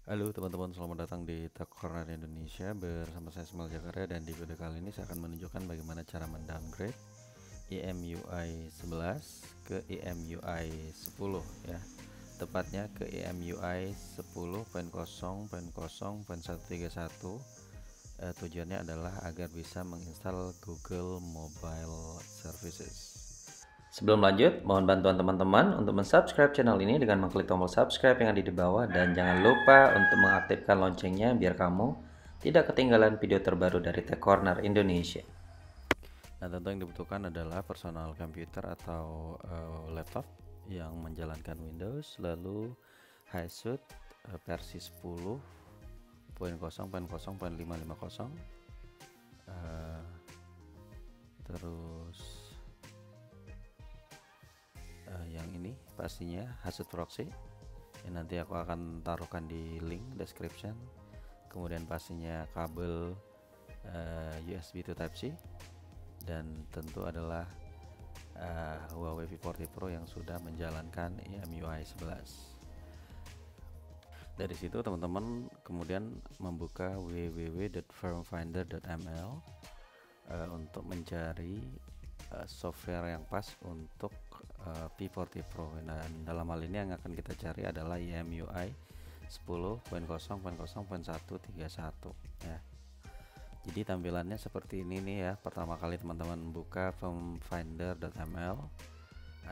Halo teman-teman, selamat datang di Tech Corner Indonesia bersama saya Ismail Jakarta, dan di video kali ini saya akan menunjukkan bagaimana cara mendowngrade EMUI 11 ke EMUI 10 ya. Tepatnya ke EMUI 10.0.0.131. Tujuannya adalah agar bisa menginstal Google Mobile Services. Sebelum lanjut, mohon bantuan teman-teman untuk mensubscribe channel ini dengan mengklik tombol subscribe yang ada di bawah, dan jangan lupa untuk mengaktifkan loncengnya biar kamu tidak ketinggalan video terbaru dari Tech Corner Indonesia. Nah, tentu yang dibutuhkan adalah personal computer atau laptop yang menjalankan Windows, lalu Asus versi 10.0.0.550, terus yang ini pastinya Asus proxy yang nanti aku akan taruhkan di link description. Kemudian pastinya kabel USB to Type C, dan tentu adalah Huawei P40 Pro yang sudah menjalankan EMUI 11. Dari situ teman-teman kemudian membuka www.firmfinder.ml untuk mencari software yang pas untuk P40 Pro. Dan dalam hal ini yang akan kita cari adalah EMUI 10.0.0.131 ya. Jadi tampilannya seperti ini nih ya. Pertama kali teman-teman buka firmfinder.ml,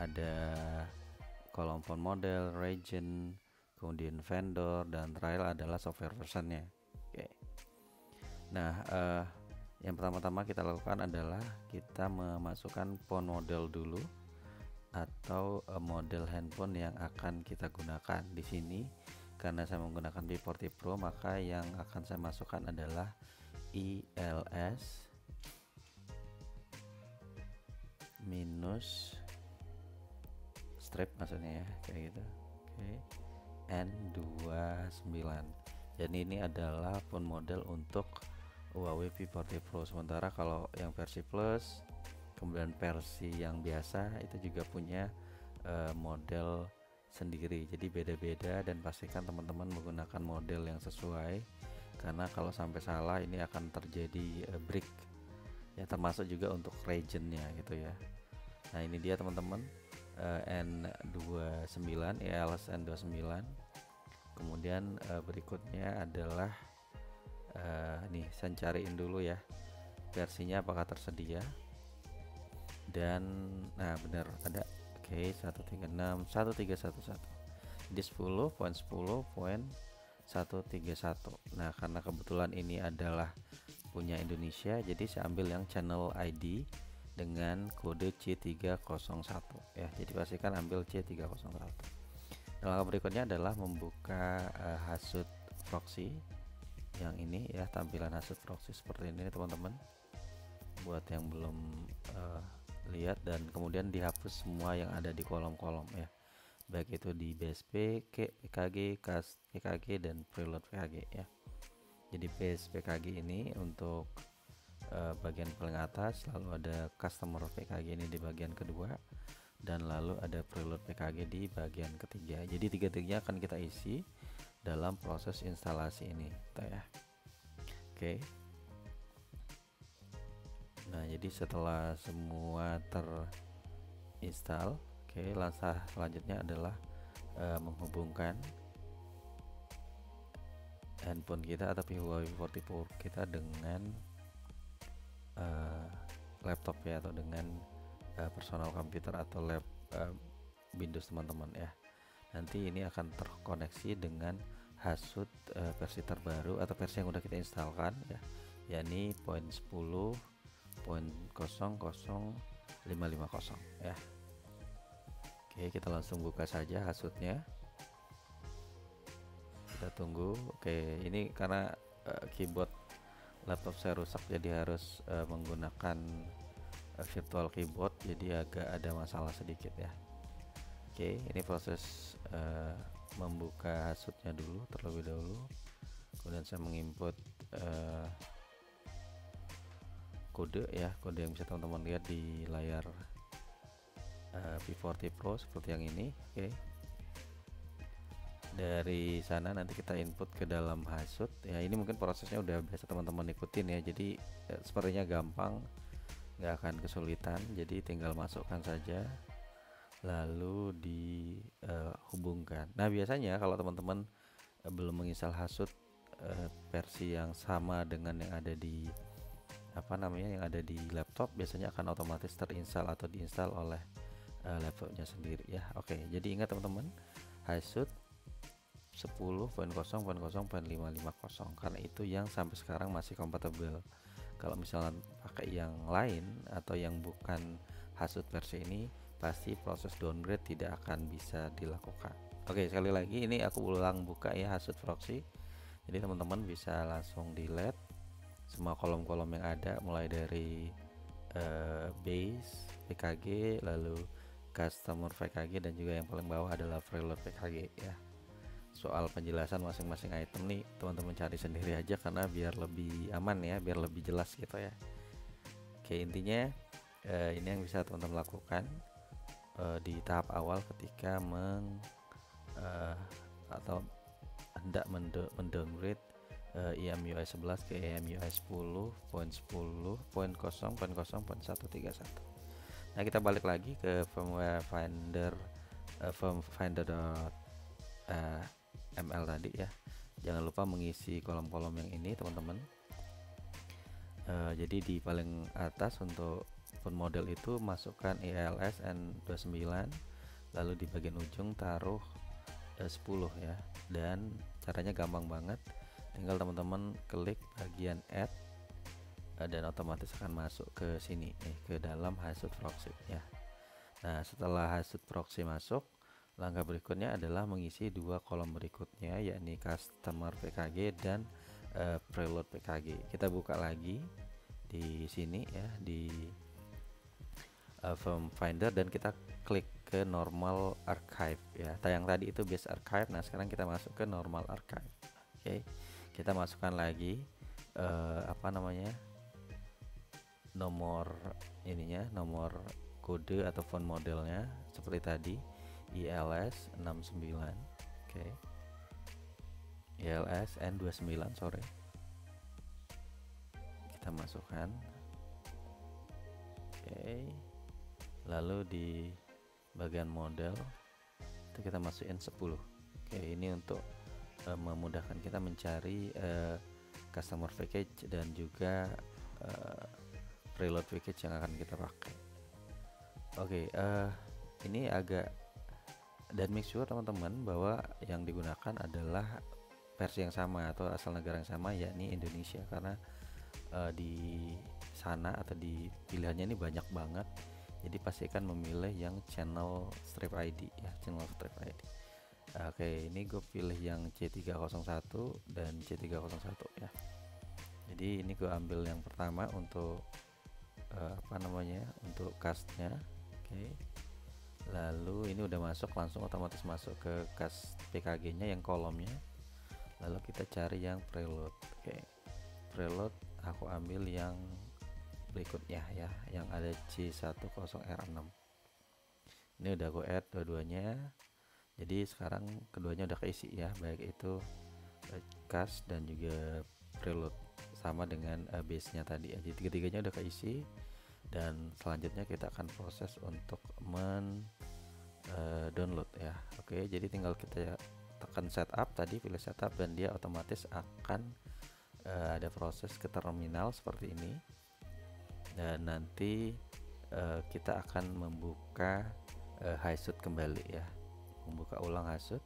ada kolom phone model, region, kemudian vendor, dan terakhir adalah software versionnya. Oke. Nah, yang pertama-tama kita lakukan adalah kita memasukkan phone model dulu, atau model handphone yang akan kita gunakan di sini. Karena saya menggunakan P40 Pro, maka yang akan saya masukkan adalah ILS minus strip maksudnya ya, kayak gitu. Oke. N29. Jadi ini adalah phone model untuk Huawei P40 Pro. Sementara kalau yang versi Plus, kemudian versi yang biasa itu juga punya model sendiri. Jadi beda-beda, dan pastikan teman-teman menggunakan model yang sesuai, karena kalau sampai salah ini akan terjadi break ya, termasuk juga untuk regionnya gitu ya. Nah, ini dia teman-teman, N29, ELS N29. Kemudian berikutnya adalah nih saya cariin dulu ya versinya apakah tersedia, dan nah benar ada. Oke, 136 1311. Jadi 10.10.131. Nah, karena kebetulan ini adalah punya Indonesia, jadi saya ambil yang channel ID dengan kode C301 ya. Jadi pastikan ambil C301. Langkah berikutnya adalah membuka Asus proxy yang ini ya. Tampilan Asus proxy seperti ini teman-teman, buat yang belum lihat, dan kemudian dihapus semua yang ada di kolom-kolom ya, baik itu di BSP, PKG, CAS PKG, dan preload PKG ya. Jadi PKG ini untuk bagian paling atas, lalu ada customer PKG ini di bagian kedua, dan lalu ada preload PKG di bagian ketiga. Jadi tiga-tiganya akan kita isi dalam proses instalasi ini ya. Oke. Nah, jadi setelah semua terinstall, oke, langkah selanjutnya adalah menghubungkan handphone kita atau Huawei P40 Pro kita dengan laptop ya, atau dengan personal computer atau Windows teman-teman ya. Nanti ini akan terkoneksi dengan Asus versi terbaru atau versi yang udah kita instalkan ya, yakni 10.0.0.550 ya. Oke, kita langsung buka saja Asusnya. Kita tunggu. Oke, ini karena keyboard laptop saya rusak, jadi harus menggunakan virtual keyboard, jadi agak ada masalah sedikit ya. Oke, ini proses membuka Asusnya dulu terlebih dahulu. Kemudian saya menginput kode ya, kode yang bisa teman-teman lihat di layar P40 Pro seperti yang ini. Oke. Dari sana nanti kita input ke dalam Hasut ya. Ini mungkin prosesnya udah biasa teman-teman ikutin ya, jadi sepertinya gampang, nggak akan kesulitan. Jadi tinggal masukkan saja lalu dihubungkan. Nah biasanya kalau teman-teman belum menginstal Hasut versi yang sama dengan yang ada di yang ada di laptop, biasanya akan otomatis terinstall atau diinstal oleh laptopnya sendiri ya. Oke, jadi ingat teman-teman, Hasut 10.0.0.550 karena itu yang sampai sekarang masih kompatibel. Kalau misalnya pakai yang lain atau yang bukan Hasut versi ini, pasti proses downgrade tidak akan bisa dilakukan. Oke, sekali lagi ini aku ulang buka ya Hasut Proxy. Jadi teman-teman bisa langsung delete semua kolom-kolom yang ada, mulai dari base PKG, lalu customer PKG, dan juga yang paling bawah adalah preload PKG ya. Soal penjelasan masing-masing item nih teman-teman cari sendiri aja karena biar lebih aman ya, biar lebih jelas gitu ya. Oke, intinya ini yang bisa teman-teman lakukan di tahap awal ketika atau hendak mendowngrade EMUI 11 ke EMUI 10.10.0.0.131. Nah, kita balik lagi ke firmware finder ml tadi ya. Jangan lupa mengisi kolom-kolom yang ini teman-teman. Jadi di paling atas untuk phone model itu masukkan ELS N29, lalu di bagian ujung taruh 10 ya. Dan caranya gampang banget, tinggal teman-teman klik bagian add dan otomatis akan masuk ke sini nih, ke dalam Hasut Proxy ya. Nah, setelah Hasut Proxy masuk, langkah berikutnya adalah mengisi dua kolom berikutnya, yakni customer PKG dan preload PKG. Kita buka lagi di sini ya, di Firm Finder, dan kita klik ke normal archive ya. Yang tadi itu base archive. Nah, sekarang kita masuk ke normal archive. Oke, kita masukkan lagi nomor ininya, nomor kode atau phone modelnya seperti tadi, ILS 69. Oke, ILS N29 sorry, kita masukkan. Oke, lalu di bagian model itu kita masukin 10. Oke, ini untuk memudahkan kita mencari customer package dan juga preload package yang akan kita pakai. Oke, ini agak, dan make sure teman-teman bahwa yang digunakan adalah versi yang sama atau asal negara yang sama, yakni Indonesia, karena di sana atau di pilihannya ini banyak banget. Jadi pastikan memilih yang channel strip ID ya, channel strip ID. Oke, ini gue pilih yang C301 dan C301 ya. Jadi ini gue ambil yang pertama untuk untuk castnya. Oke, lalu ini udah masuk, langsung otomatis masuk ke cast PKG nya yang kolomnya. Lalu kita cari yang preload. Oke, preload aku ambil yang berikutnya ya, yang ada C10R6. Ini udah gue add dua-duanya. Jadi sekarang keduanya udah keisi ya, baik itu cast dan juga preload, sama dengan base nya tadi ya. Jadi tiga-tiganya udah keisi, dan selanjutnya kita akan proses untuk download ya. Oke, jadi tinggal kita tekan setup tadi, pilih setup, dan dia otomatis akan ada proses ke terminal seperti ini. Dan nanti kita akan membuka Hasut kembali ya, membuka ulang Hasut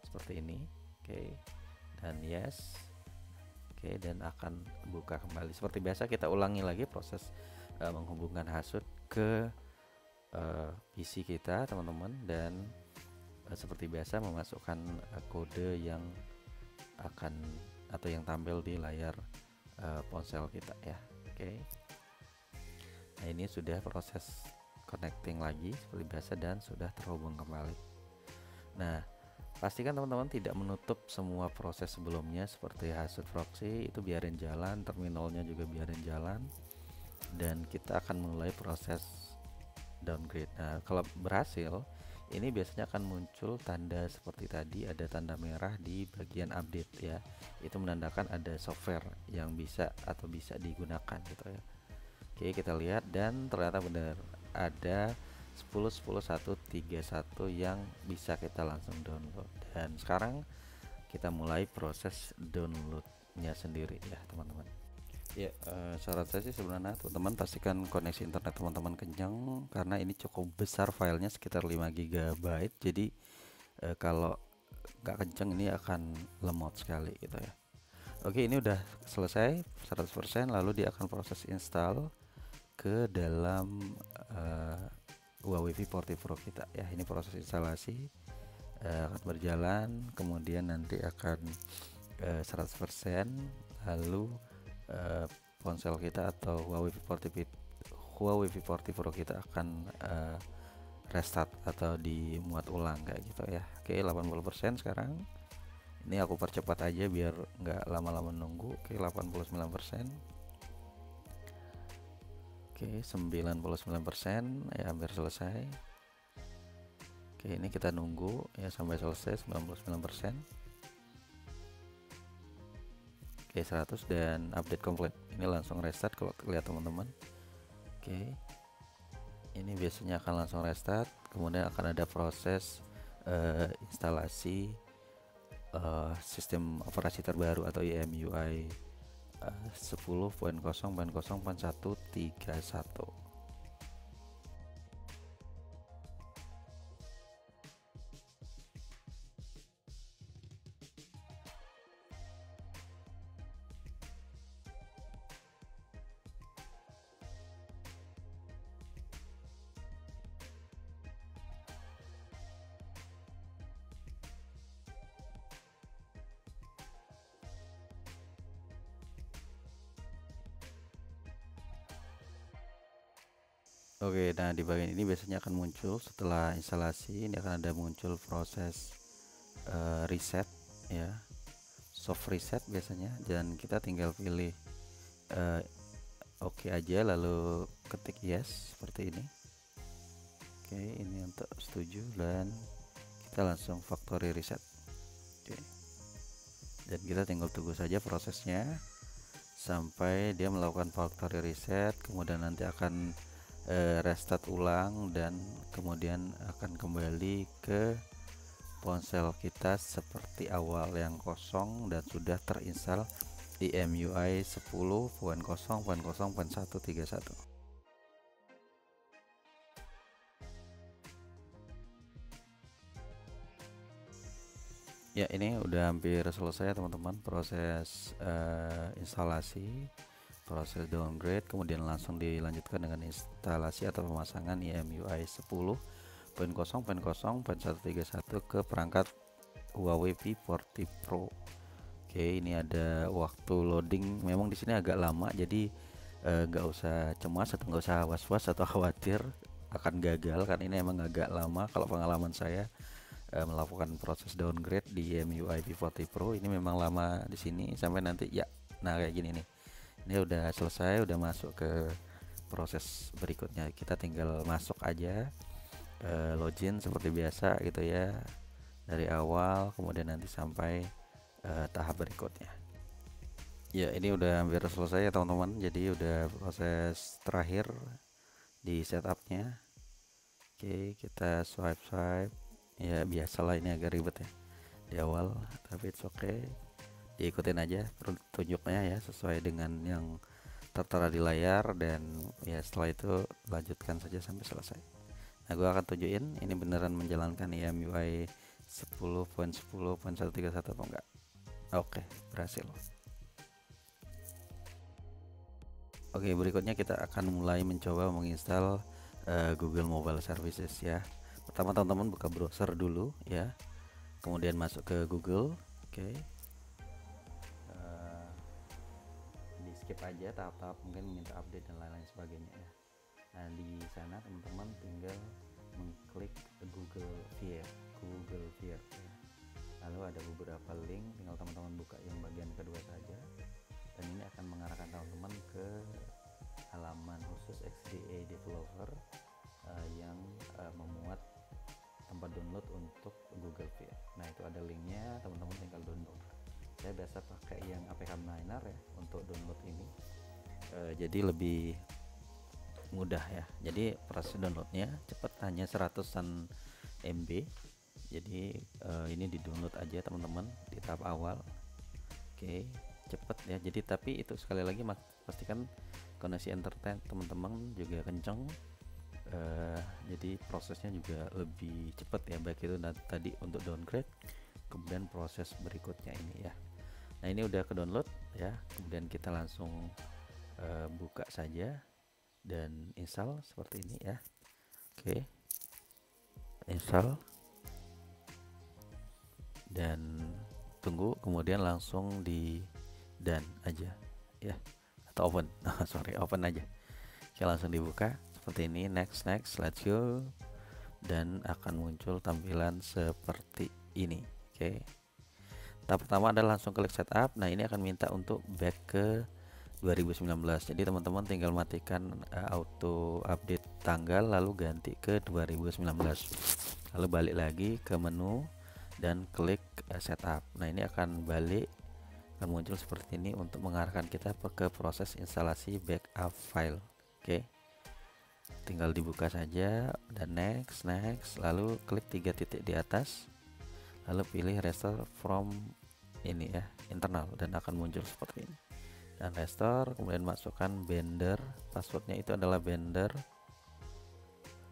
seperti ini. Oke, dan yes. Oke, dan akan buka kembali seperti biasa. Kita ulangi lagi proses menghubungkan Hasut ke PC kita teman-teman, dan seperti biasa memasukkan kode yang akan atau yang tampil di layar ponsel kita ya. Oke, nah ini sudah proses connecting lagi seperti biasa dan sudah terhubung kembali. Nah, pastikan teman-teman tidak menutup semua proses sebelumnya seperti Hasut Proxy, itu biarin jalan, terminalnya juga biarin jalan, dan kita akan mulai proses downgrade. Nah, kalau berhasil, ini biasanya akan muncul tanda seperti tadi, ada tanda merah di bagian update ya. Itu menandakan ada software yang bisa atau bisa digunakan gitu ya. Oke, kita lihat dan ternyata benar ada 10.10.131 yang bisa kita langsung download. Dan sekarang kita mulai proses downloadnya sendiri ya teman-teman. Ya, syarat saya sih sebenarnya teman-teman pastikan koneksi internet teman-teman kencang, karena ini cukup besar filenya sekitar 5 GB. Jadi kalau nggak kencang ini akan lemot sekali gitu ya. Oke, ini udah selesai 100%, lalu dia akan proses install ke dalam Huawei P40 Pro kita ya. Ini proses instalasi akan berjalan, kemudian nanti akan 100%, lalu ponsel kita atau Huawei P40 Pro kita akan restart atau dimuat ulang kayak gitu ya. Oke, 80% sekarang. Ini aku percepat aja biar nggak lama-lama nunggu. Oke, 89%. Oke, 99% ya, hampir selesai. Oke, ini kita nunggu ya sampai selesai 99%. Oke, 100 dan update komplit. Ini langsung restart kalau lihat teman-teman. Oke, ini biasanya akan langsung restart, kemudian akan ada proses instalasi sistem operasi terbaru atau EMUI 10.0.0.131. Oke, nah di bagian ini biasanya akan muncul setelah instalasi, ini akan ada muncul proses reset ya, soft reset biasanya, dan kita tinggal pilih oke aja, lalu ketik yes seperti ini. Oke, ini untuk setuju dan kita langsung factory reset. Oke, dan kita tinggal tunggu saja prosesnya sampai dia melakukan factory reset, kemudian nanti akan restart ulang dan kemudian akan kembali ke ponsel kita seperti awal yang kosong dan sudah terinstall EMUI 10.0.0.131. Ya, ini udah hampir selesai teman-teman proses instalasi, proses downgrade, kemudian langsung dilanjutkan dengan instalasi atau pemasangan EMUI 10.0.0.131 ke perangkat Huawei P40 Pro. Oke, ini ada waktu loading, memang di sini agak lama, jadi nggak usah cemas atau nggak usah was-was atau khawatir akan gagal, kan ini emang agak lama. Kalau pengalaman saya melakukan proses downgrade di EMUI P40 Pro ini memang lama di sini sampai nanti ya. Nah, kayak gini nih. Ini udah selesai, udah masuk ke proses berikutnya. Kita tinggal masuk aja, login seperti biasa gitu ya, dari awal, kemudian nanti sampai tahap berikutnya. Ya, ini udah hampir selesai ya teman-teman. Jadi udah proses terakhir di setupnya. Oke, kita swipe ya, biasalah ini agak ribet ya di awal, tapi it's okay, diikutin aja petunjuknya ya sesuai dengan yang tertera di layar, dan ya setelah itu lanjutkan saja sampai selesai. Nah, gue akan tunjukin ini beneran menjalankan EMUI 10.10.131 atau enggak. Oke, berhasil. Oke, berikutnya kita akan mulai mencoba menginstal Google Mobile Services ya. Pertama teman-teman buka browser dulu ya, kemudian masuk ke Google. Oke, di skip aja tahap-tahap mungkin minta update dan lain-lain sebagainya ya. Nah, di sana teman-teman tinggal mengklik Google View ya. Lalu ada beberapa link, tinggal teman-teman buka yang bagian kedua saja, dan ini akan mengarahkan teman-teman ke halaman khusus XDA Developer yang memuat tempat terbiasa pakai yang APK Miner ya untuk download ini, jadi lebih mudah ya. Jadi proses downloadnya cepat, hanya 100-an MB. Jadi ini di download aja teman-teman di tahap awal. Oke, cepet ya. Jadi tapi itu sekali lagi pastikan koneksi internet teman-teman juga kenceng. Jadi prosesnya juga lebih cepat ya, baik itu tadi untuk downgrade, kemudian proses berikutnya ini ya. Nah ini udah ke download ya, kemudian kita langsung buka saja dan install seperti ini ya. Oke, install dan tunggu, kemudian langsung di done aja ya, atau open sorry, open aja. Oke, langsung dibuka seperti ini, next let's go, dan akan muncul tampilan seperti ini. Oke, tahap pertama adalah langsung klik setup. Nah ini akan minta untuk back ke 2019, jadi teman-teman tinggal matikan auto update tanggal lalu ganti ke 2019, lalu balik lagi ke menu dan klik setup. Nah ini akan muncul seperti ini untuk mengarahkan kita ke proses instalasi backup file. Oke, tinggal dibuka saja dan next, lalu klik 3 titik di atas, lalu pilih restore from ini ya, internal, dan akan muncul seperti ini. Dan restore, kemudian masukkan vendor, passwordnya itu adalah vendor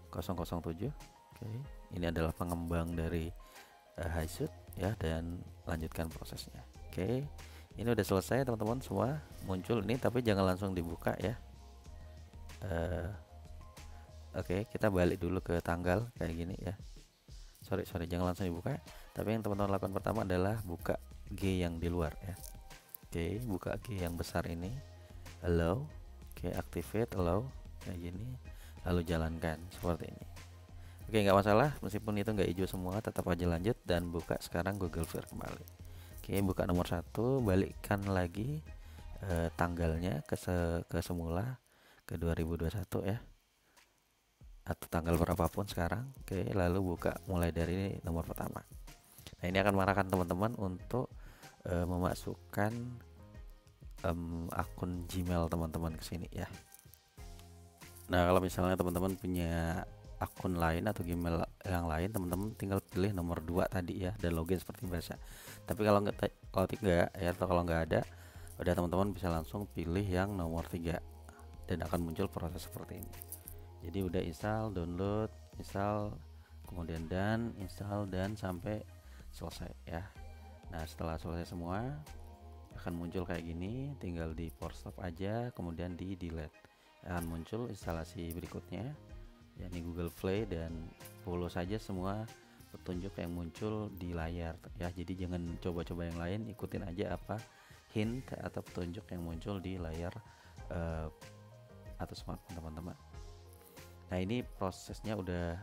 007. Oke, ini adalah pengembang dari Hysud ya, dan lanjutkan prosesnya. Oke, ini udah selesai teman-teman, semua muncul ini, tapi jangan langsung dibuka ya. Oke, kita balik dulu ke tanggal kayak gini ya. Sorry, jangan langsung dibuka, tapi yang teman-teman lakukan pertama adalah buka G yang di luar ya. Oke, buka G yang besar ini, allow. Oke, activate allow kayak gini, lalu jalankan seperti ini. Oke, nggak masalah meskipun itu nggak hijau semua, tetap aja lanjut dan buka sekarang Google Fire kembali. Oke, buka nomor 1, balikkan lagi tanggalnya ke semula, ke 2021 ya, atau tanggal berapapun sekarang. Oke, lalu buka mulai dari nomor pertama. Nah ini akan mengarahkan teman-teman untuk memasukkan akun Gmail teman-teman ke sini ya. Nah kalau misalnya teman-teman punya akun lain atau Gmail yang lain, teman-teman tinggal pilih nomor 2 tadi ya dan login seperti biasa. Tapi kalau tidak ya, atau kalau nggak ada, udah teman-teman bisa langsung pilih yang nomor 3 dan akan muncul proses seperti ini. Jadi udah install, download, install, kemudian dan install dan sampai selesai ya. Nah setelah selesai semua akan muncul kayak gini, tinggal di force stop aja, kemudian di delete, akan muncul instalasi berikutnya yakni Google Play, dan follow saja semua petunjuk yang muncul di layar ya. Jadi jangan coba-coba yang lain, ikutin aja apa hint atau petunjuk yang muncul di layar atau smartphone teman-teman. Nah ini prosesnya udah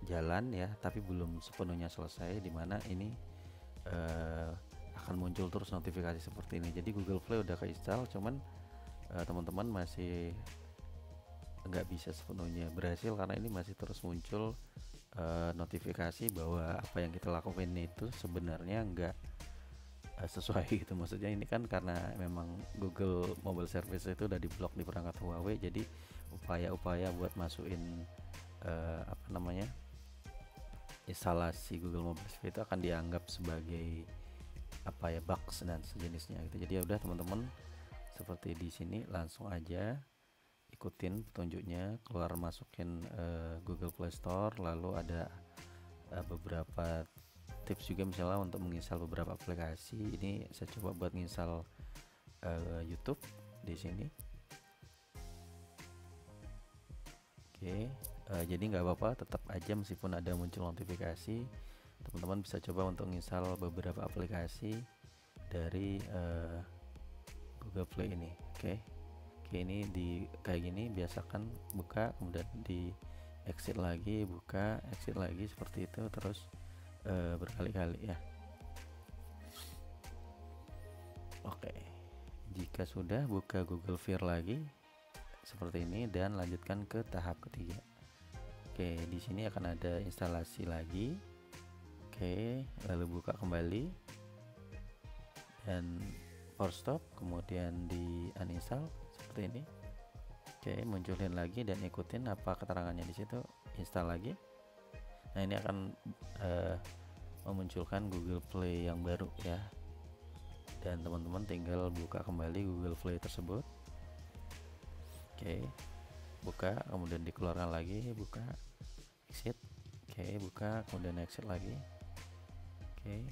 jalan ya, tapi belum sepenuhnya selesai, dimana ini akan muncul terus notifikasi seperti ini. Jadi Google Play udah keinstall, cuman teman-teman masih nggak bisa sepenuhnya berhasil karena ini masih terus muncul notifikasi bahwa apa yang kita lakukan itu sebenarnya nggak sesuai gitu. Maksudnya ini kan karena memang Google Mobile Service itu udah diblok di perangkat Huawei, jadi upaya-upaya buat masukin instalasi Google Mobile Service itu akan dianggap sebagai bugs dan sejenisnya gitu. Jadi ya udah teman-teman, seperti di sini langsung aja ikutin petunjuknya, keluar masukin Google Play Store, lalu ada beberapa tips juga, misalnya untuk menginstal beberapa aplikasi. Ini saya coba buat menginstal YouTube di sini. Oke, jadi nggak apa-apa, tetap aja meskipun ada muncul notifikasi, teman-teman bisa coba untuk menginstal beberapa aplikasi dari Google Play ini. Oke, ini di kayak gini, biasakan buka, kemudian di exit lagi, buka, exit lagi, seperti itu terus berkali-kali ya. Oke, jika sudah, buka Google Fire lagi seperti ini dan lanjutkan ke tahap ketiga. Oke, di sini akan ada instalasi lagi. Oke, lalu buka kembali dan force stop, kemudian di uninstall seperti ini. Oke, munculin lagi dan ikutin apa keterangannya di situ, install lagi. Nah, ini akan memunculkan Google Play yang baru ya, dan teman-teman tinggal buka kembali Google Play tersebut. Oke, buka, kemudian dikeluarkan lagi, buka, exit. Oke, buka, kemudian exit lagi. Oke,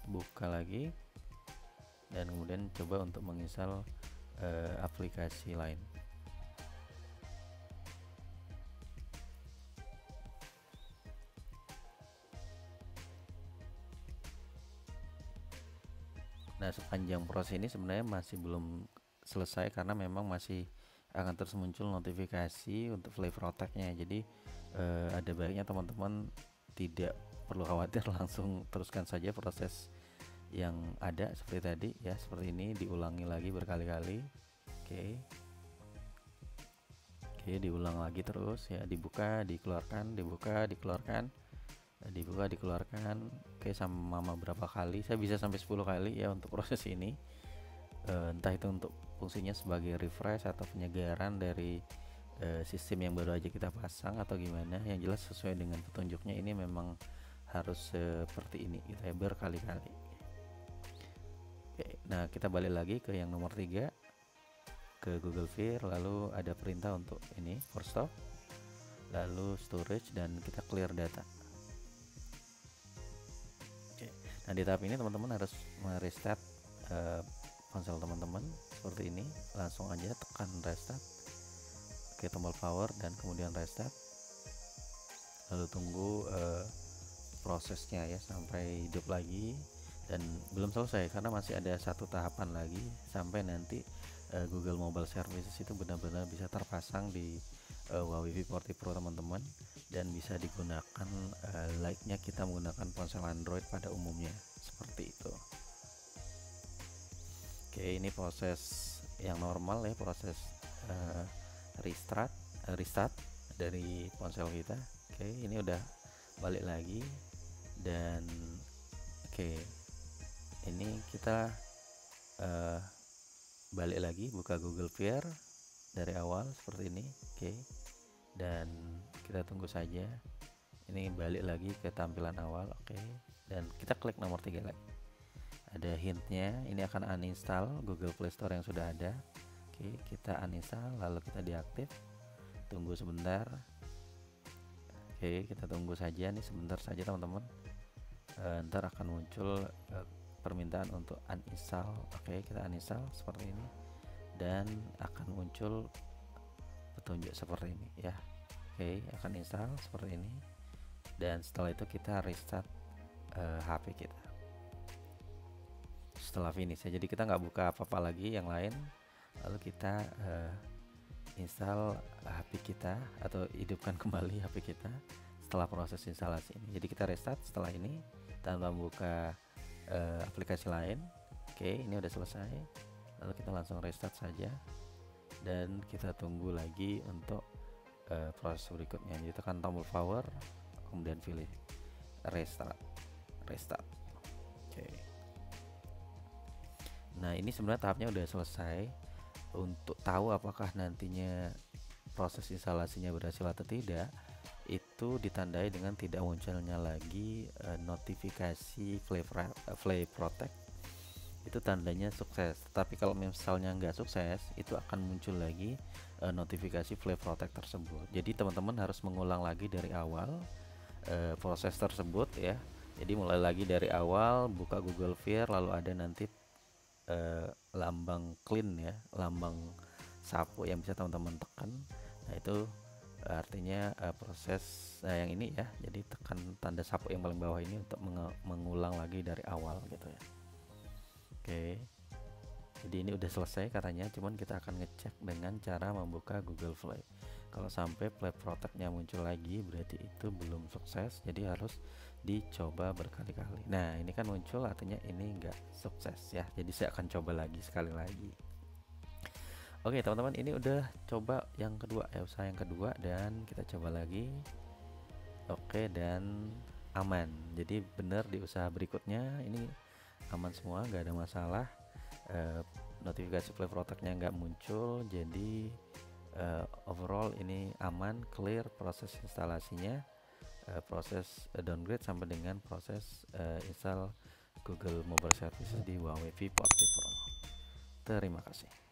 buka lagi, dan kemudian coba untuk menginstal aplikasi lain. Nah, sepanjang proses ini sebenarnya masih belum selesai karena memang masih akan terus muncul notifikasi untuk Play Protect-nya. Jadi ada baiknya teman-teman tidak perlu khawatir, langsung teruskan saja proses yang ada seperti tadi ya, seperti ini, diulangi lagi berkali-kali. Oke, diulang lagi terus ya, dibuka, dikeluarkan, dibuka, dikeluarkan, dibuka, dikeluarkan. Oke, sama beberapa kali, saya bisa sampai 10 kali ya untuk proses ini. Entah itu untuk fungsinya sebagai refresh atau penyegaran dari sistem yang baru aja kita pasang atau gimana. Yang jelas sesuai dengan petunjuknya ini memang harus seperti ini gitu ya, berkali-kali. Oke, nah kita balik lagi ke yang nomor 3, ke Google Vir, lalu ada perintah untuk ini force stop, lalu storage, dan kita clear data. Nah, di tahap ini teman-teman harus merestart ponsel teman-teman seperti ini. Langsung aja tekan restart, oke, tombol power dan kemudian restart, lalu tunggu prosesnya ya sampai hidup lagi. Dan belum selesai karena masih ada satu tahapan lagi sampai nanti Google Mobile Services itu benar-benar bisa terpasang di Huawei P40 Pro teman-teman, dan bisa digunakan layaknya kita menggunakan ponsel Android pada umumnya, seperti itu. Oke, ini proses yang normal ya, proses restart dari ponsel kita. Oke, ini udah balik lagi, dan oke, ini kita balik lagi, buka Google Vir dari awal seperti ini. Oke, dan kita tunggu saja, ini balik lagi ke tampilan awal. Oke, dan kita klik nomor 3 lagi, ada hintnya, ini akan uninstall Google Play Store yang sudah ada. Oke, kita uninstall, lalu kita deaktif, tunggu sebentar. Oke, kita tunggu saja nih, sebentar saja teman-teman. Ntar akan muncul permintaan untuk uninstall. Oke, kita uninstall seperti ini, dan akan muncul petunjuk seperti ini ya. Oke, akan install seperti ini, dan setelah itu kita restart HP kita setelah finish ya. Jadi kita nggak buka apa-apa lagi yang lain, lalu kita install HP kita atau hidupkan kembali HP kita setelah proses instalasi ini. Jadi kita restart setelah ini tanpa membuka aplikasi lain. Oke, ini udah selesai, lalu kita langsung restart saja, dan kita tunggu lagi untuk proses berikutnya. Jadi tekan tombol power, kemudian pilih restart. Oke, nah ini sebenarnya tahapnya udah selesai. Untuk tahu apakah nantinya proses instalasinya berhasil atau tidak, itu ditandai dengan tidak munculnya lagi notifikasi Play Protect. Itu tandanya sukses. Tapi kalau misalnya nggak sukses, itu akan muncul lagi notifikasi Play Protect tersebut. Jadi teman-teman harus mengulang lagi dari awal proses tersebut ya. Jadi mulai lagi dari awal, buka Google Vir, lalu ada nanti lambang clean ya, lambang sapu yang bisa teman-teman tekan. Nah, itu artinya proses yang ini ya. Jadi tekan tanda sapu yang paling bawah ini untuk mengulang lagi dari awal gitu ya. Oke, jadi ini udah selesai katanya, cuman kita akan ngecek dengan cara membuka Google Play. Kalau sampai Play Protect-nya muncul lagi, berarti itu belum sukses, jadi harus dicoba berkali-kali. Nah, ini kan muncul, artinya ini enggak sukses ya. Jadi saya akan coba lagi sekali lagi. Oke teman-teman, ini udah coba yang kedua ya, usaha yang kedua, dan kita coba lagi. Oke, dan aman. Jadi benar di usaha berikutnya ini aman semua, nggak ada masalah. notifikasi Play Protect-nya nggak muncul. Jadi overall ini aman, clear proses instalasinya, proses downgrade sampai dengan proses install Google Mobile Services di Huawei V40 Pro. Terima kasih.